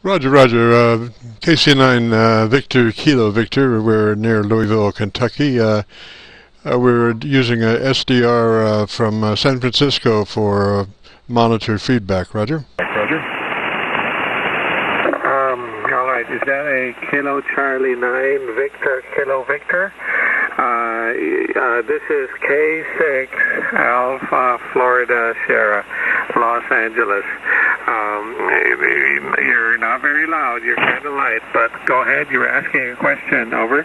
Roger, Roger. KC9 Victor Kilo Victor. We're near Louisville, Kentucky. We're using a SDR from San Francisco for monitor feedback. Roger. Roger. All right. Is that a Kilo Charlie 9 Victor Kilo Victor? This is K6 Alpha Florida Sierra, Los Angeles. You're not very loud. You're kind of light, but go ahead. You were asking a question. Over.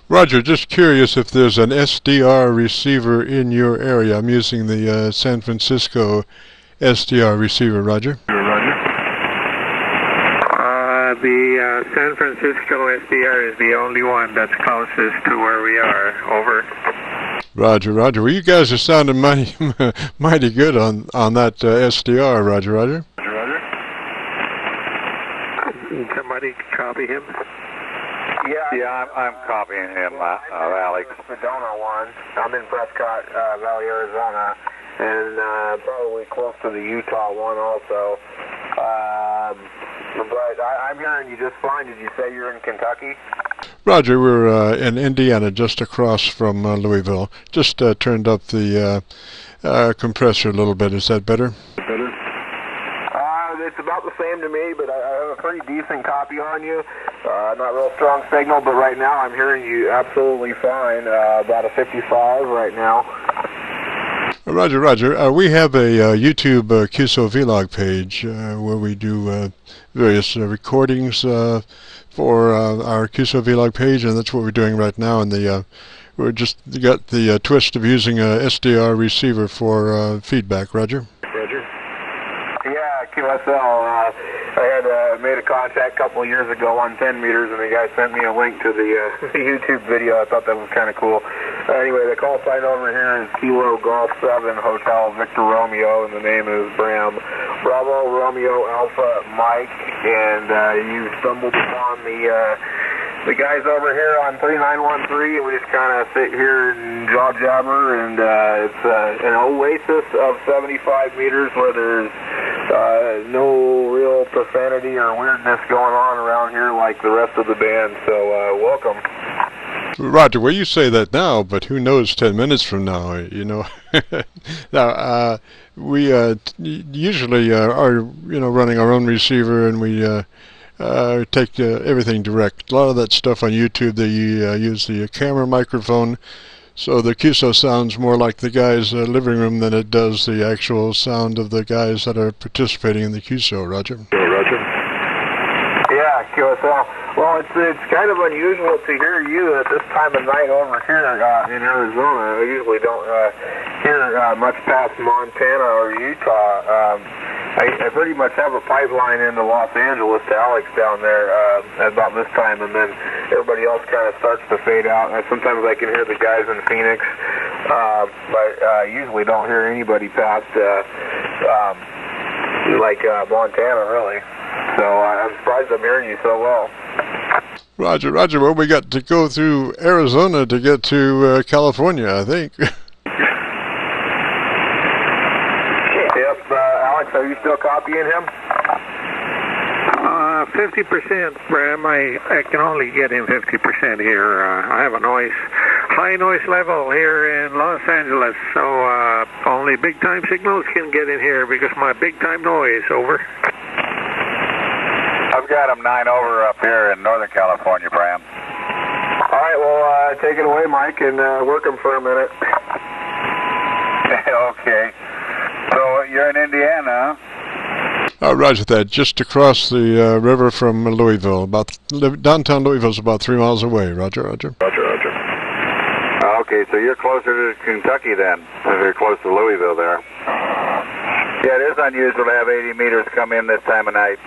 Roger. Just curious if there's an SDR receiver in your area. I'm using the San Francisco SDR receiver. Roger. The San Francisco SDR is the only one that's closest to where we are. Over. Roger, Roger. Well, you guys are sounding mighty, mighty good on that SDR. Roger, Roger. Somebody copy him? Yeah, I'm copying him, Alex. Sedona one. I'm in Prescott Valley, Arizona, and probably close to the Utah one also. But I'm hearing you just fine. Did you say you're in Kentucky? Roger, we're in Indiana, just across from Louisville. Just turned up the compressor a little bit. Is that better? It's about the same to me, but I have a pretty decent copy on you. Not real strong signal, but right now I'm hearing you absolutely fine. About a 55 right now. Roger, Roger. We have a YouTube Qso-Vlog page where we do various recordings for our Qso-Vlog page, and that's what we're doing right now. And we're just got the twist of using a SDR receiver for feedback. Roger. Yeah, QSL. I had made a contact a couple of years ago on 10 meters, and the guy sent me a link to the YouTube video. I thought that was kind of cool. Anyway, the call sign over here is Kilo Golf 7 Hotel Victor Romeo, and the name is Bram Bravo Romeo Alpha Mike, and you stumbled upon the guys over here on 3913, and we just kind of sit here and jaw jabber, and it's an oasis of 75 meters where there's no real profanity or weirdness going on around here like the rest of the band, so welcome. Roger, well, you say that now, but who knows 10 minutes from now, you know. Now, we usually are, running our own receiver, and we take everything direct. A lot of that stuff on YouTube, they use the camera microphone, so the Qso sounds more like the guy's living room than it does the actual sound of the guys that are participating in the Qso. Roger. Roger. Yeah, QSL. Well, it's kind of unusual to hear you at this time of night over here in Arizona. I usually don't hear much past Montana or Utah. I pretty much have a pipeline into Los Angeles to Alex down there at about this time, and then everybody else kind of starts to fade out. Sometimes I can hear the guys in Phoenix, but I usually don't hear anybody past Montana, really. So I'm surprised I'm hearing you so well. Roger, Roger. Well, we got to go through Arizona to get to California, I think. Yep, Alex, are you still copying him? 50%, Bram. I can only get him 50% here. I have a high noise level here in Los Angeles, so only big time signals can get in here because my big time noise. Over. I've got him 9 over up here in Northern California, Bram. All right, well, take it away, Mike, and work him for a minute. Okay. So you're in Indiana? Roger that. Just across the river from Louisville. Downtown Louisville's about 3 miles away. Roger, Roger. Roger. Okay, so you're closer to Kentucky then, if you're close to Louisville there. Yeah, it is unusual to have 80 meters come in this time of night.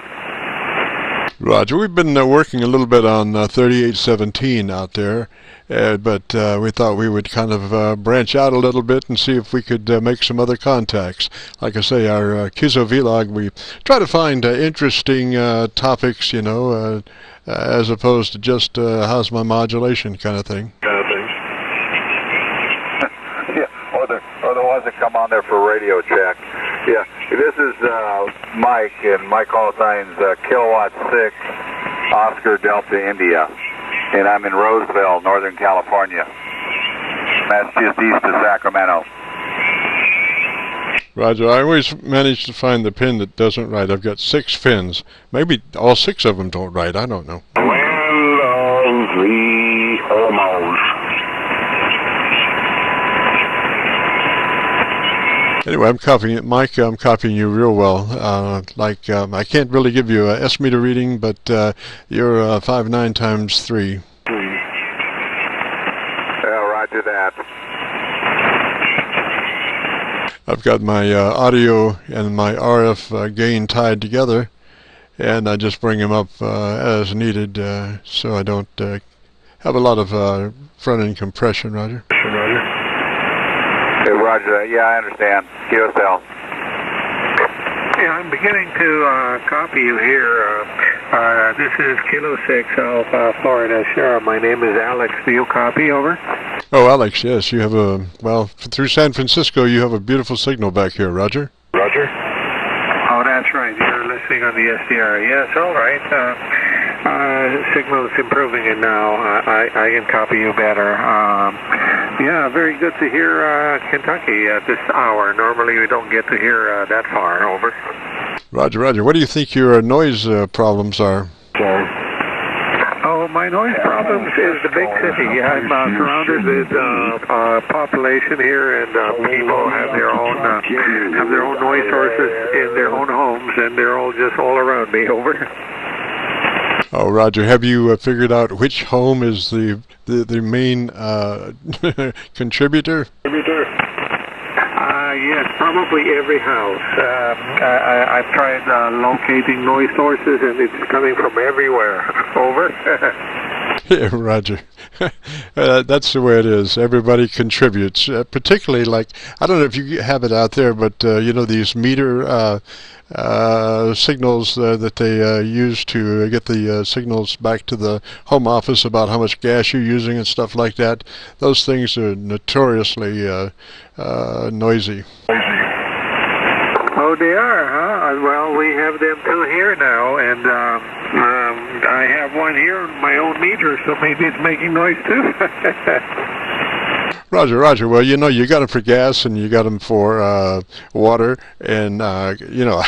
Roger. We've been working a little bit on 3817 out there, but we thought we would kind of branch out a little bit and see if we could make some other contacts. Like I say, our Qso-Vlog, we try to find interesting topics, as opposed to just how's my modulation kind of thing. Yeah, or the ones that come on there for radio check. Yeah. This is Mike, and my call sign's Kilowatt 6, Oscar Delta India, and I'm in Roseville, Northern California. That's just east of Sacramento. Roger, I always manage to find the pin that doesn't write. I've got 6 fins. Maybe all 6 of them don't write. I don't know. Well, the almost. Anyway, I'm copying it, Mike. I'm copying you real well. I can't really give you a S meter reading, but you're 5.9 times 3. Yeah, roger that. I've got my audio and my RF gain tied together, and I just bring them up as needed, so I don't have a lot of front-end compression, Roger. Hey, roger that. Yeah, I understand. QSL. Yeah, I'm beginning to copy you here. This is Kilo 6 Alpha, Florida. Sure, my name is Alex. Do you copy? Over. Oh, Alex, yes, you have well, through San Francisco, you have a beautiful signal back here, Roger. Roger. Oh, that's right. You're listening on the SDR. Yes, all right. Signal's improving, and now I can copy you better. Yeah, very good to hear Kentucky at this hour. Normally we don't get to hear that far. Over. Roger, Roger. What do you think your noise problems are? Oh, my noise problems is the big city. I'm surrounded with population here, and people have their own noise sources in their own homes, and they're all just all around me. Over. Oh, Roger, have you figured out which home is the main contributor? Yes, probably every house. I've tried locating noise sources, and it's coming from everywhere. Over. Yeah, Roger. That's the way it is. Everybody contributes, particularly like, I don't know if you have it out there, but you know, these meter signals that they use to get the signals back to the home office about how much gas you're using and stuff like that. Those things are notoriously noisy. Oh, they are, huh? Well, we have them too here now, and I have one here on my own meter, so maybe it's making noise too. Roger, Roger. Well, you know, you got them for gas and you got them for water and, you know,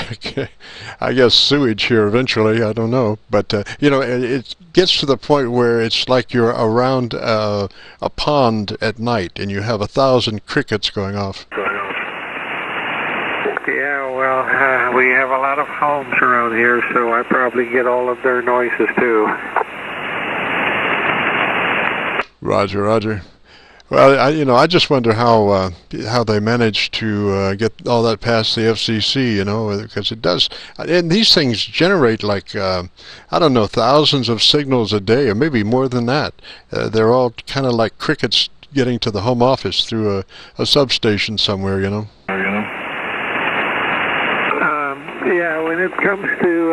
I guess sewage here eventually. I don't know. But, you know, it gets to the point where it's like you're around a pond at night and you have 1,000 crickets going off. Yeah, well, we have a lot of homes around here, so I probably get all of their noises too. Roger, Roger. Well, you know, I just wonder how they manage to get all that past the FCC, you know, because it does. And these things generate like, I don't know, thousands of signals a day, or maybe more than that. They're all kind of like crickets getting to the home office through a substation somewhere, you know. Yeah, when it comes to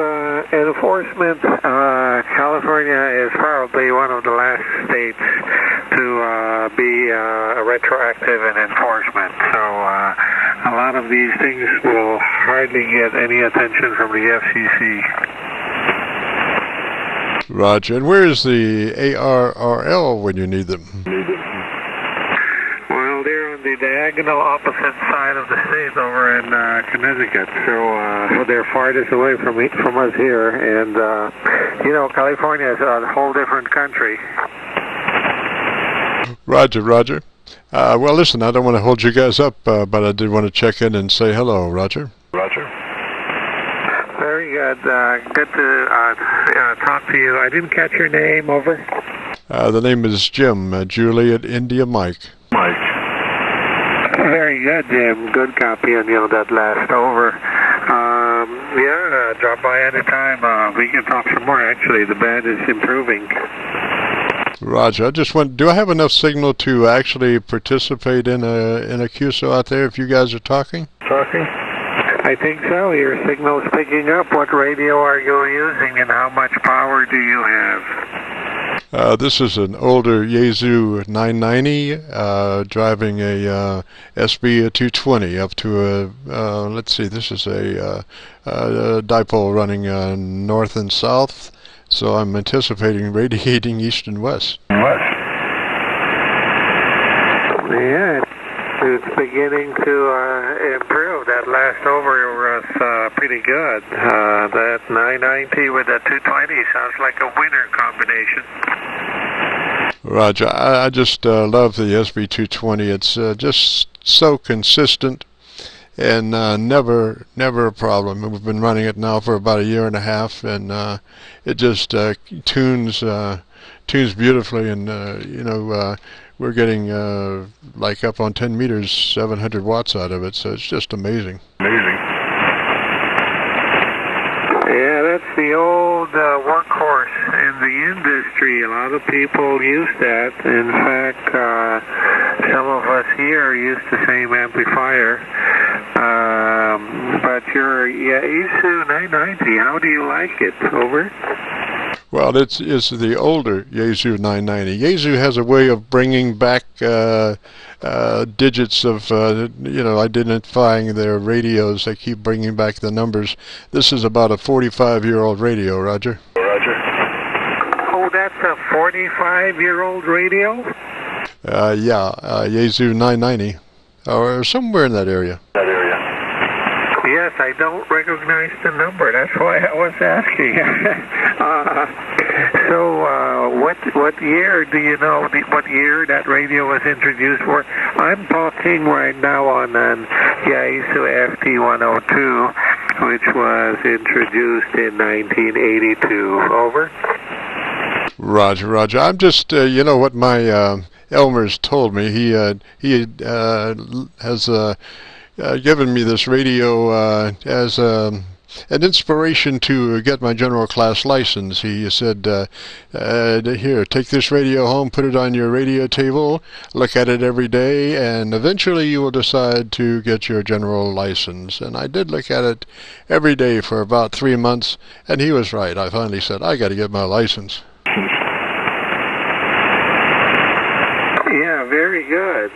enforcement, California is probably one of the last states to be retroactive in enforcement. So a lot of these things will hardly get any attention from the FCC. Roger. And where is the ARRL when you need them? Well, they're on the diagonal opposite side of the state over in Connecticut, so they're farthest away from us here, and you know, California is a whole different country. Roger, Roger. Well, listen, I don't want to hold you guys up, but I did want to check in and say hello, Roger. Roger. Very good. Good to talk to you. I didn't catch your name. Over. The name is Jim, Juliet India Mike. Mike. Very good, Jim. Good copy on that last. Over. Yeah, drop by anytime. We can talk some more. Actually, the band is improving. Roger. I just want. Do I have enough signal to actually participate in a QSO out there? If you guys are talking. I think so. Your signal's picking up. What radio are you using, and how much power do you have? This is an older Yaesu 990 driving a SB220 up to a, let's see, this is a dipole running north and south, so I'm anticipating radiating east and west. Yeah, it's beginning to improve. That last over was pretty good. That 990 with the 220 sounds like a winner combination. Roger. I just love the SB220. It's just so consistent and never a problem. We've been running it now for about 1.5 years, and it just tunes beautifully, and you know, we're getting like up on 10 meters 700 watts out of it, so it's just amazing. Yeah, that's the old workhorse in the industry. A lot of people use that. In fact, some of us here use the same amplifier. But your Yaesu 990, how do you like it? Over? Well, it's the older Yaesu 990. Yaesu has a way of bringing back digits of, you know, identifying their radios. They keep bringing back the numbers. This is about a 45-year-old radio, Roger. Oh, that's a 45-year-old radio? Yeah, Yaesu 990, or somewhere in that area. Yes, I don't recognize the number. That's why I was asking. So, what year do you know? What year that radio was introduced for? I'm talking right now on an Yaesu FT102, which was introduced in 1982. Over. Roger. I'm just, you know what my Elmer's told me. He has given me this radio as an inspiration to get my general class license. He said, here, take this radio home, put it on your radio table, look at it every day, and eventually you will decide to get your general license. And I did look at it every day for about 3 months, and he was right. I finally said, I got to get my license. Yeah, very good.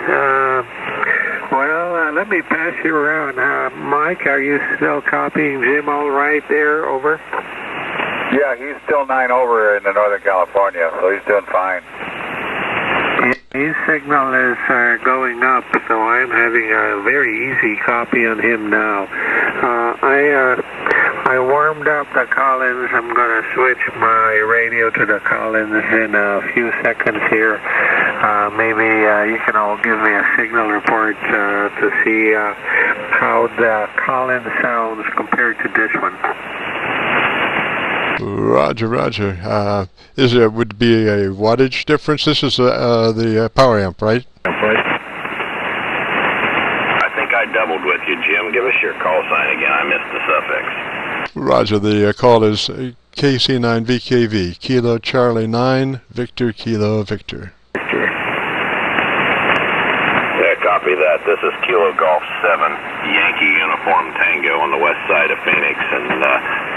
Well, let me pass you around. Mike, are you still copying Jim all right there? Over? Yeah, he's still 9 over in Northern California, so he's doing fine. His signal is going up, so I'm having a very easy copy on him now. I warmed up the Collins. I'm going to switch my radio to the Collins in a few seconds here. Maybe you can all give me a signal report to see how the Collins sounds compared to this one. Roger. Would be a wattage difference? This is the power amp, right? I think I doubled with you, Jim. Give us your call sign again. I missed the suffix. Roger. The call is KC9VKV, Kilo Charlie 9, Victor Kilo Victor. Yeah, copy that. This is Kilo Golf 7, Yankee Uniform Tango on the west side of Phoenix, and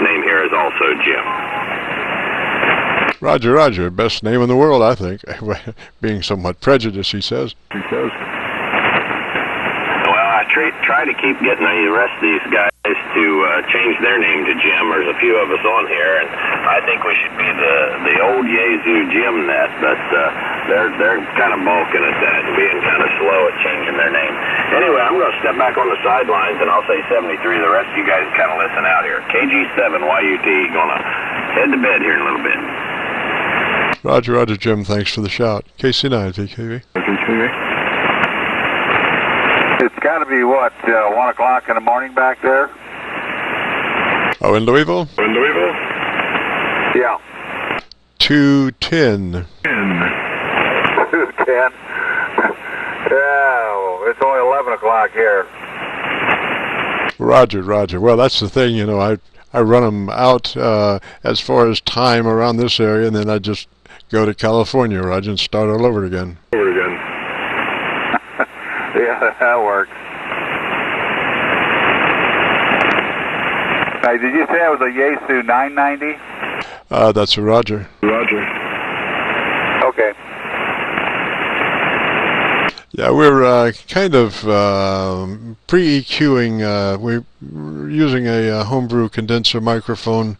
name here is also Jim. Roger. Best name in the world, I think. Being somewhat prejudiced, he says. Well, I try to keep getting the rest of these guys to change their name to Jim. There's a few of us on here, and I think we should be the old Yaesu Jim net, but they're kind of balking at that and being kind of slow at changing their name. Anyway, I'm going to step back on the sidelines, and I'll say 73. The rest of you guys kind of listen out here. KG7YUT going to head to bed here in a little bit. Roger, Jim. Thanks for the shout. KC9VKV. It's got to be, what, 1 o'clock in the morning back there? Oh, in Louisville? Yeah. 2:10. 2:10. Yeah, it's only 11 o'clock here. Roger. Well, that's the thing, you know, I run them out as far as time around this area, and then I just go to California, Roger, and start all over again. Yeah, that works. Hey, did you say it was a Yaesu 990? That's a Roger. Okay. Yeah, we're kind of pre-EQing. We're using a homebrew condenser microphone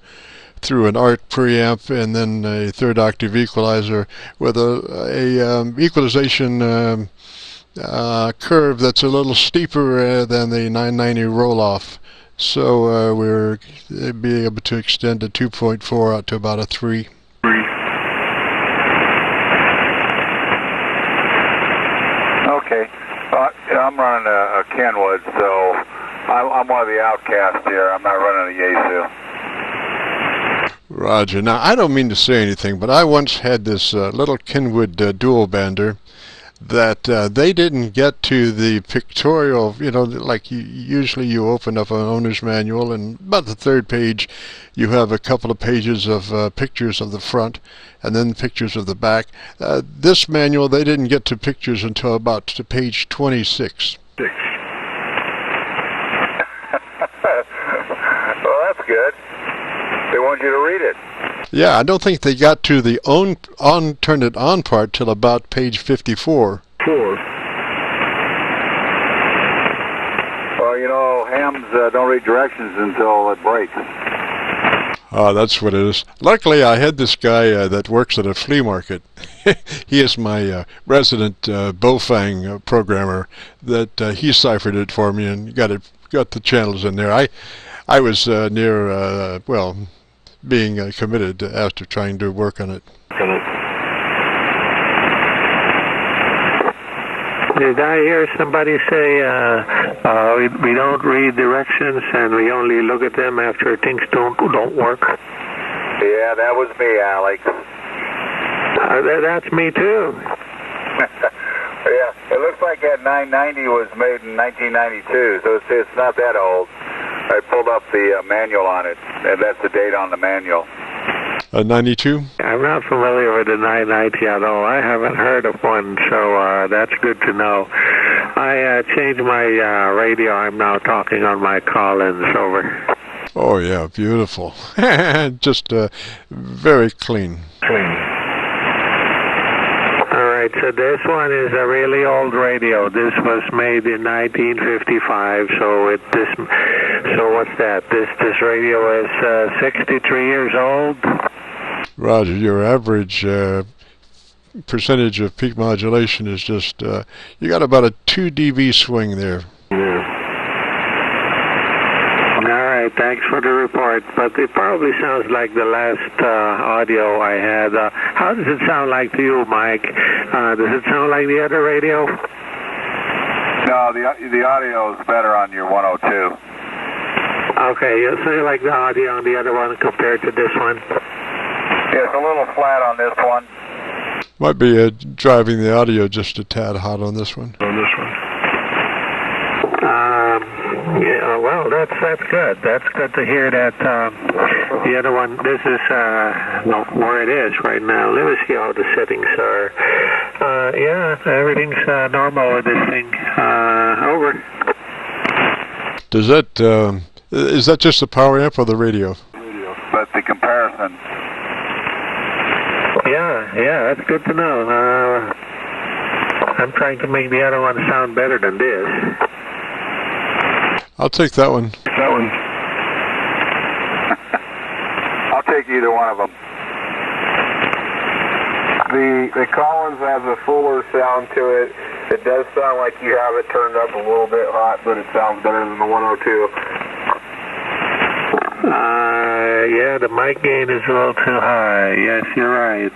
through an ART preamp and then a third octave equalizer with a equalization curve that's a little steeper than the 990 roll-off. So we're being able to extend a 2.4 out to about a 3. Okay. I'm running a Kenwood, so I'm one of the outcasts here. I'm not running a Yaesu. Roger. Now, I don't mean to say anything, but I once had this little Kenwood dual bander that they didn't get to the pictorial, you know, like usually you open up an owner's manual and about the third page you have a couple of pages of pictures of the front and then pictures of the back. This manual, they didn't get to pictures until about to page 26. Well, that's good. They want you to read it. Yeah, I don't think they got to the turn it on part till about page 54. Well, you know, hams don't read directions until it breaks. That's what it is. Luckily, I had this guy that works at a flea market. He is my resident Bofang programmer. That he ciphered it for me and got the channels in there. I was near being committed after trying to work on it. Did I hear somebody say we don't read directions and we only look at them after things don't work? Yeah, that was me, Alex. That's me too. Yeah, it looks like that 990 was made in 1992, so it's not that old. I pulled up the manual on it, and that's the date on the manual. 92? I'm not familiar with the 990 at all. I haven't heard of one, so that's good to know. I changed my radio. I'm now talking on my call-ins. Over. Oh, yeah, beautiful. Just very clean. All right, so this one is a really old radio. This was made in 1955, so what's that? This radio is 63 years old. Roger, your average percentage of peak modulation is just, you got about a 2 dB swing there. All right, thanks for the report, but it probably sounds like the last audio I had. How does it sound like to you, Mike? Does it sound like the other radio? No, the audio is better on your 102. Okay, you say like the audio on the other one compared to this one? Yeah, it's a little flat on this one. Might be driving the audio just a tad hot on this one. Yeah, well, that's good. That's good to hear that. The other one, this is where it is right now. Let me see how the settings are. Yeah, everything's normal with this thing. Over. Does that is that just the power amp or the radio? But the comparison. Yeah, that's good to know. I'm trying to make the other one sound better than this. I'll take that one. I'll take either one of them. The Collins has a fuller sound to it. It does sound like you have it turned up a little bit hot, but it sounds better than the 102. Yeah, the mic gain is a little too high. Yes, you're right.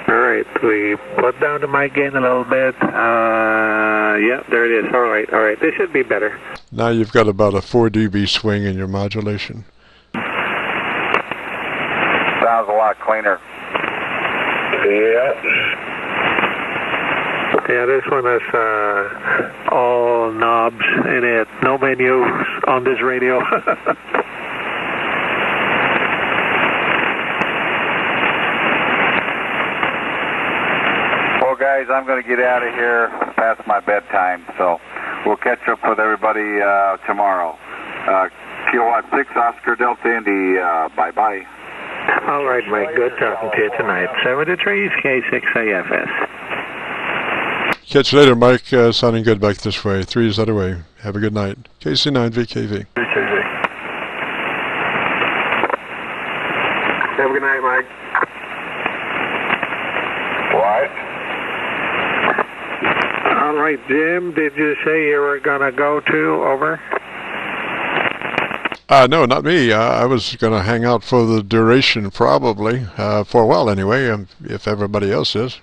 All right, we put down the mic gain a little bit. Yeah, there it is. All right. This should be better. Now you've got about a 4 dB swing in your modulation. Sounds a lot cleaner. Yeah, this one has all knobs in it. No menus on this radio. Well, guys, I'm going to get out of here past my bedtime, so we'll catch up with everybody tomorrow. Kilowatt 6, Oscar Delta Indy, bye-bye. All right, Mike. Good talking to you tonight. 73's K6AFS. Catch you later, Mike. Sounding good back this way. 3's that way. Have a good night. KC9VKV. Have a good night, Mike. What? All right, Jim, did you say you were going to go to? Over? No, not me. I was going to hang out for the duration, probably. For a while, anyway, if everybody else is.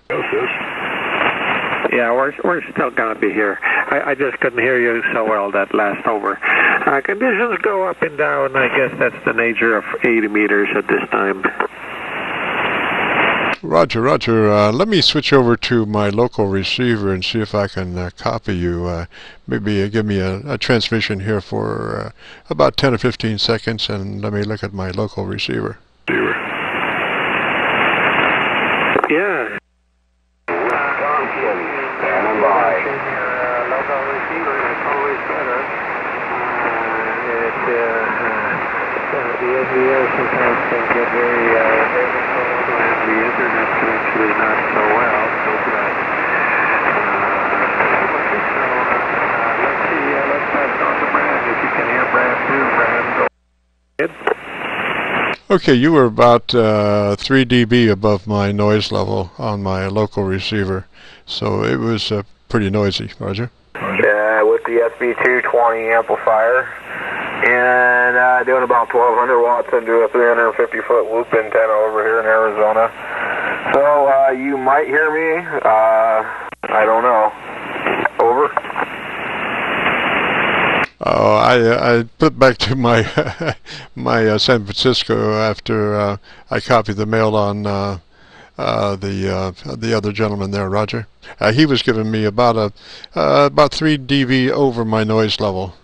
Yeah, we're still going to be here. I just couldn't hear you so well that last over. Conditions go up and down. I guess that's the nature of 80 meters at this time. Roger, Roger. Let me switch over to my local receiver and see if I can copy you. Maybe give me a transmission here for about 10 or 15 seconds, and let me look at my local receiver. Yeah. Local receiver is always better. The SDR sometimes can get very cold, and the internet connection is not so well. So let's see. Let's pass on to Brad. If you can hear Brad too, Brad, go ahead. Okay, you were about 3 dB above my noise level on my local receiver, so it was pretty noisy. Roger. With the SB220 amplifier, and doing about 1,200 watts into a 350-foot loop antenna over here in Arizona. So you might hear me. I don't know. Over. Oh, I put back to my my San Francisco after I copied the mail on the other gentleman there, Roger. He was giving me about 3 dB over my noise level.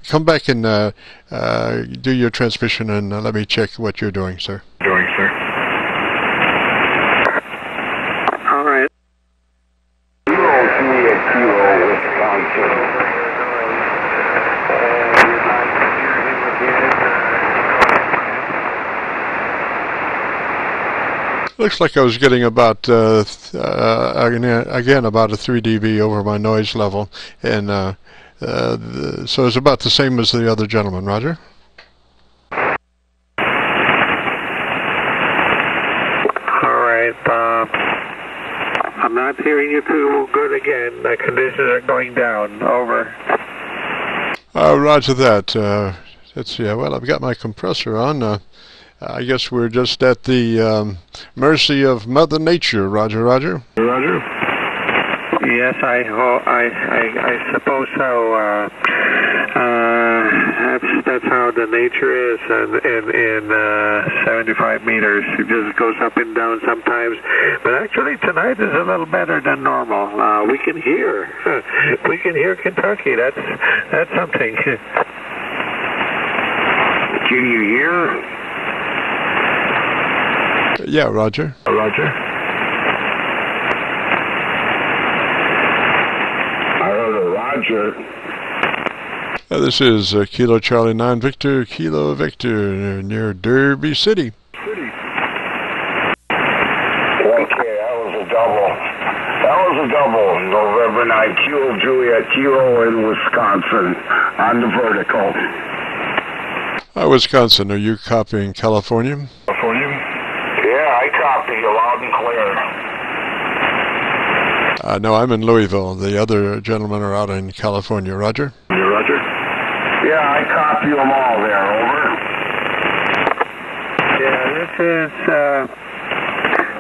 Come back and do your transmission, and let me check what you're doing, sir. All right. Looks like I was getting about again about a 3 dB over my noise level, and so it's about the same as the other gentleman. Roger. All right. I'm not hearing you too good again. The conditions are going down. Over. Roger that. Let's see. Well, I've got my compressor on. I guess we're just at the mercy of Mother Nature. Roger, Roger. Roger. Yes, I suppose so. That's how the nature is, in 75 meters. It just goes up and down sometimes. But actually, tonight is a little better than normal. We can hear Kentucky. That's something. Can you hear? Yeah, Roger. Roger. I heard a Roger. This is Kilo Charlie 9 Victor, Kilo Victor, near Derby City. Okay, that was a double. November 9, Kilo Juliet, Kilo in Wisconsin, on the vertical. Wisconsin, are you copying California? Yeah, I copy you loud and clear. No, I'm in Louisville. The other gentlemen are out in California. Roger? Roger? Yeah, I copy them all there. Over. Yeah,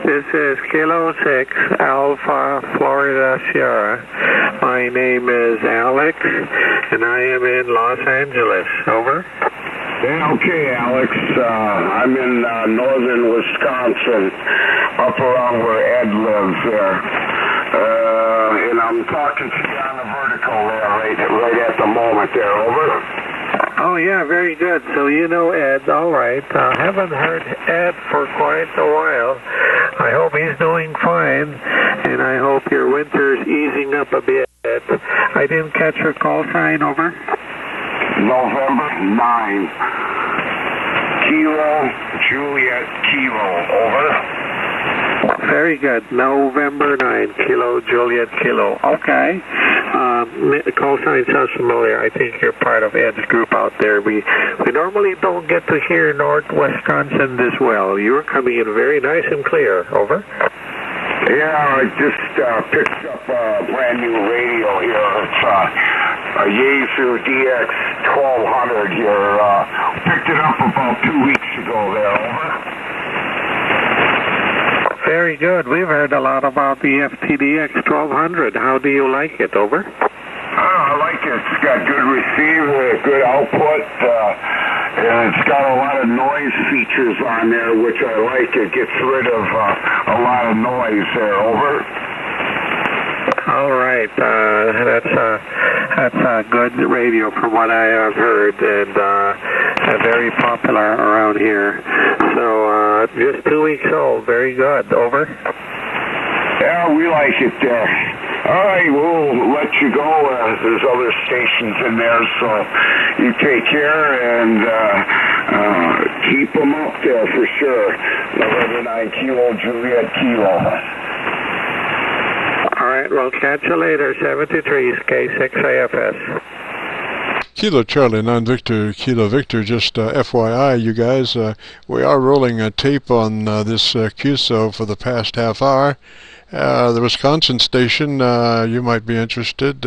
this is Kilo 6 Alpha Florida Sierra. My name is Alex, and I am in Los Angeles. Over. Yeah, okay, Alex. I'm in northern Wisconsin, up around where Ed lives there. And I'm talking to you on the vertical there, right at the moment there. Over. Oh, yeah, very good. So you know Ed. All right. Haven't heard Ed for quite a while. I hope he's doing fine, and I hope your winter's easing up a bit. I didn't catch your call sign. Over. November 9. Kilo, Juliet, Kilo, over. Very good. November 9, Kilo, Juliet, Kilo. Okay. The call sign sounds familiar. I think you're part of Ed's group out there. We normally don't get to hear North Wisconsin this well. You're coming in very nice and clear. Over. Yeah, I just picked up a brand new radio here. It's a Yaesu DX1200 here. Picked it up about 2 weeks ago there. Over. Very good. We've heard a lot about the FTDX 1200. How do you like it? Over. I like it. It's got good receiver, good output, and it's got a lot of noise features on there, which I like. It gets rid of a lot of noise there. Over. All right. That's a good radio from what I have heard, and very popular around here. So just 2 weeks old. Very good. Over. Yeah, we like it there. All right, we'll let you go. There's other stations in there, so you take care and keep them up there for sure. November 9 Kilo, Juliet, Kilo. All right, we'll catch you later. 73 K6AFS. Kilo Charlie 9 Victor, Kilo Victor, just FYI, you guys, we are rolling a tape on this Qso for the past half hour. The Wisconsin station, you might be interested.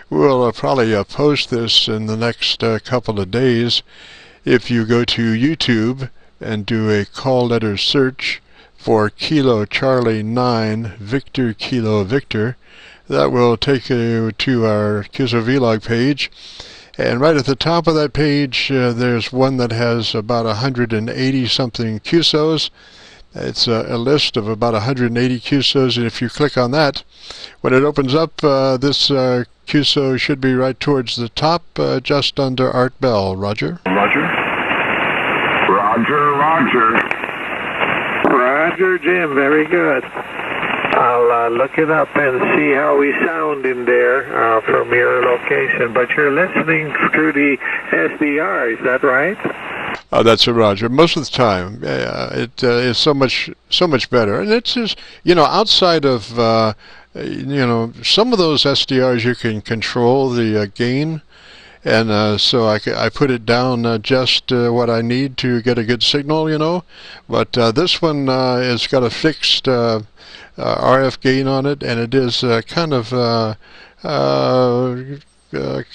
We'll probably post this in the next couple of days. If you go to YouTube and do a call letter search for Kilo Charlie 9 Victor Kilo Victor, that will take you to our Qso-Vlog page. And right at the top of that page, there's one that has about 180 something Qsos. It's a list of about 180 Qsos, and if you click on that, when it opens up, this Qso should be right towards the top, just under Art Bell. Roger? Roger. Roger, Roger. Roger, Jim. Very good. I'll look it up and see how we sound in there from your location. But you're listening through the SDR, is that right? That's a Roger. Most of the time, it is so much better, and it's just, you know, outside of some of those SDRs you can control the gain, and so I put it down just what I need to get a good signal, you know. But this one has got a fixed RF gain on it, and it is kind of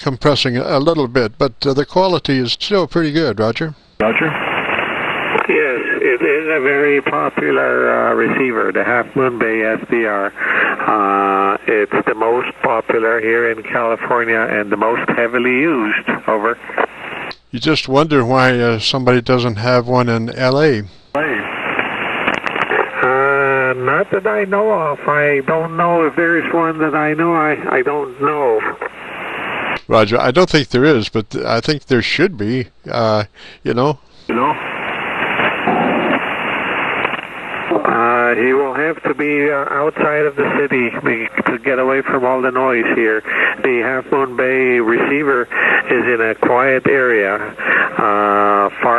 compressing a little bit, but the quality is still pretty good. Roger? Roger. Yes, it is a very popular receiver, the Half Moon Bay SDR. It's the most popular here in California and the most heavily used. Over. You just wonder why somebody doesn't have one in L.A. Not that I know of. I don't know if there is one that I know. I don't know. Roger, I don't think there is, but I think there should be, you know. He will have to be outside of the city to get away from all the noise here. The Half Moon Bay receiver is in a quiet area, far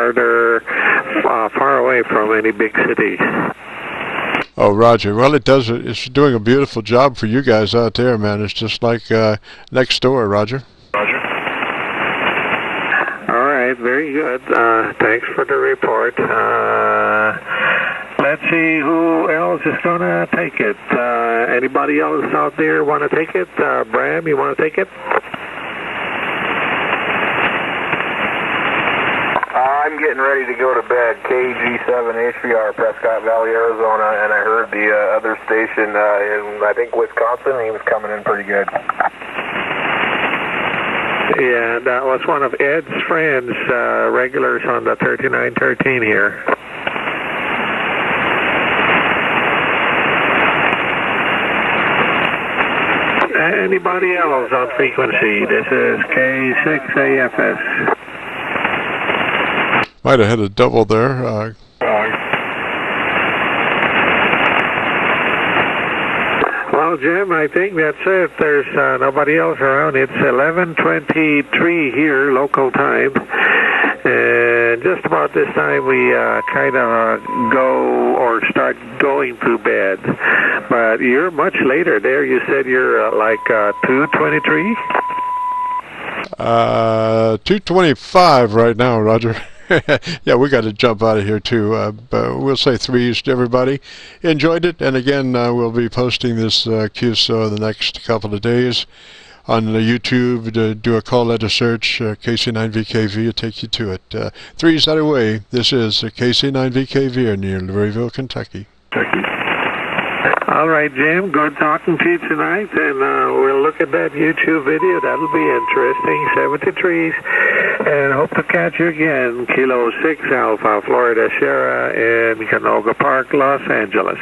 away from any big cities. Oh, Roger. Well, it's doing a beautiful job for you guys out there, man. It's just like next door, Roger. Roger. All right, very good. Thanks for the report. Let's see who else is going to take it. Anybody else out there want to take it? Bram, you want to take it? I'm getting ready to go to bed. KG7HVR, Prescott Valley, Arizona, and I heard the other station in, I think, Wisconsin. He was coming in pretty good. Yeah, that was one of Ed's friends, regulars on the 3913 here. Anybody else on frequency? This is K6AFS. Might have had a double there. Well, Well, Jim, I think that's it. There's nobody else around. It's 11:23 here, local time. And just about this time we kind of go or start going to bed. But you're much later there. You said you're like 2:23? 2:25 right now, Roger. Yeah, we got to jump out of here too. But we'll say threes to everybody. Enjoyed it, and again, we'll be posting this Qso the next couple of days on the YouTube. To do a call letter search, KC9VKV, will take you to it. Threes out of the way. This is KC9VKV near Louisville, Kentucky. All right, Jim, good talking to you tonight, and we'll look at that YouTube video. That'll be interesting. 73s, and hope to catch you again. Kilo 6 Alpha, Florida Sierra in Canoga Park, Los Angeles.